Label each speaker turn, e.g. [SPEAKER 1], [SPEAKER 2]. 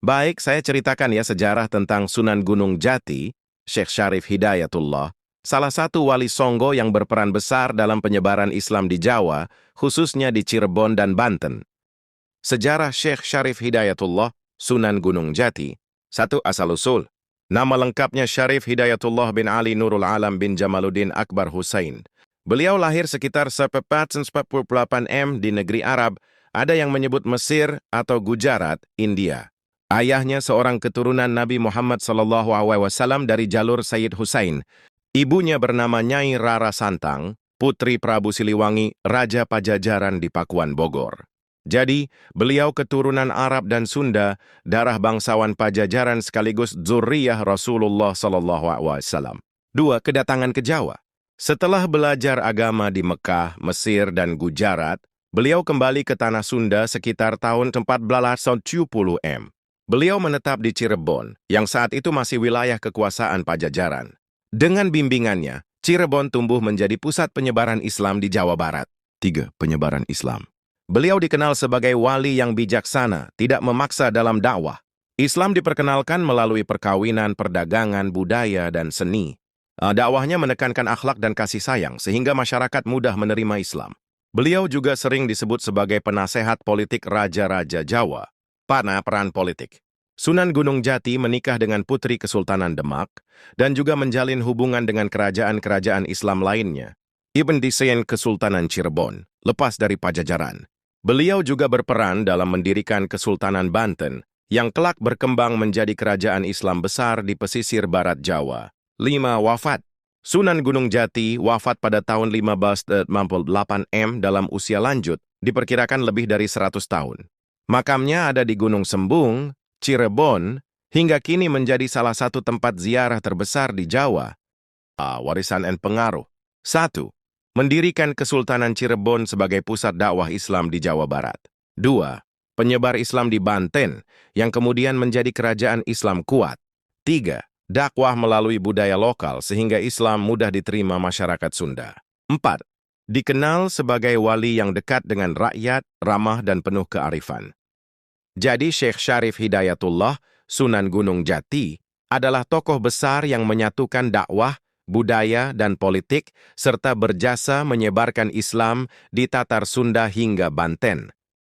[SPEAKER 1] Baik, saya ceritakan ya sejarah tentang Sunan Gunung Jati, Syekh Syarif Hidayatullah, salah satu wali Songgo yang berperan besar dalam penyebaran Islam di Jawa, khususnya di Cirebon dan Banten. Sejarah Syekh Syarif Hidayatullah, Sunan Gunung Jati. Satu, asal-usul. Nama lengkapnya Syarif Hidayatullah bin Ali Nurul Alam bin Jamaluddin Akbar Hussein. Beliau lahir sekitar 1448 M di negeri Arab, ada yang menyebut Mesir atau Gujarat, India. Ayahnya seorang keturunan Nabi Muhammad SAW dari jalur Sayyid Husain. Ibunya bernama Nyai Rara Santang, putri Prabu Siliwangi, Raja Pajajaran di Pakuan Bogor. Jadi, beliau keturunan Arab dan Sunda, darah bangsawan Pajajaran sekaligus zurriyah Rasulullah SAW. Dua, kedatangan ke Jawa. Setelah belajar agama di Mekah, Mesir, dan Gujarat, beliau kembali ke tanah Sunda sekitar tahun 1470 M. Beliau menetap di Cirebon, yang saat itu masih wilayah kekuasaan Pajajaran. Dengan bimbingannya, Cirebon tumbuh menjadi pusat penyebaran Islam di Jawa Barat. 3. Penyebaran Islam. Beliau dikenal sebagai wali yang bijaksana, tidak memaksa dalam dakwah. Islam diperkenalkan melalui perkawinan, perdagangan, budaya, dan seni. Dakwahnya menekankan akhlak dan kasih sayang, sehingga masyarakat mudah menerima Islam. Beliau juga sering disebut sebagai penasehat politik raja-raja Jawa. Peran politik. Sunan Gunung Jati menikah dengan putri Kesultanan Demak dan juga menjalin hubungan dengan kerajaan-kerajaan Islam lainnya. Ibn Disain Kesultanan Cirebon, lepas dari Pajajaran. Beliau juga berperan dalam mendirikan Kesultanan Banten, yang kelak berkembang menjadi kerajaan Islam besar di pesisir barat Jawa. 5. Wafat. Sunan Gunung Jati wafat pada tahun 1548 M dalam usia lanjut, diperkirakan lebih dari 100 tahun. Makamnya ada di Gunung Sembung, Cirebon, hingga kini menjadi salah satu tempat ziarah terbesar di Jawa. Warisan dan pengaruh. 1. Mendirikan Kesultanan Cirebon sebagai pusat dakwah Islam di Jawa Barat. 2. Penyebar Islam di Banten, yang kemudian menjadi kerajaan Islam kuat. 3. Dakwah melalui budaya lokal sehingga Islam mudah diterima masyarakat Sunda. 4. Dikenal sebagai wali yang dekat dengan rakyat, ramah dan penuh kearifan. Jadi Syekh Syarif Hidayatullah, Sunan Gunung Jati, adalah tokoh besar yang menyatukan dakwah, budaya, dan politik, serta berjasa menyebarkan Islam di Tatar Sunda hingga Banten.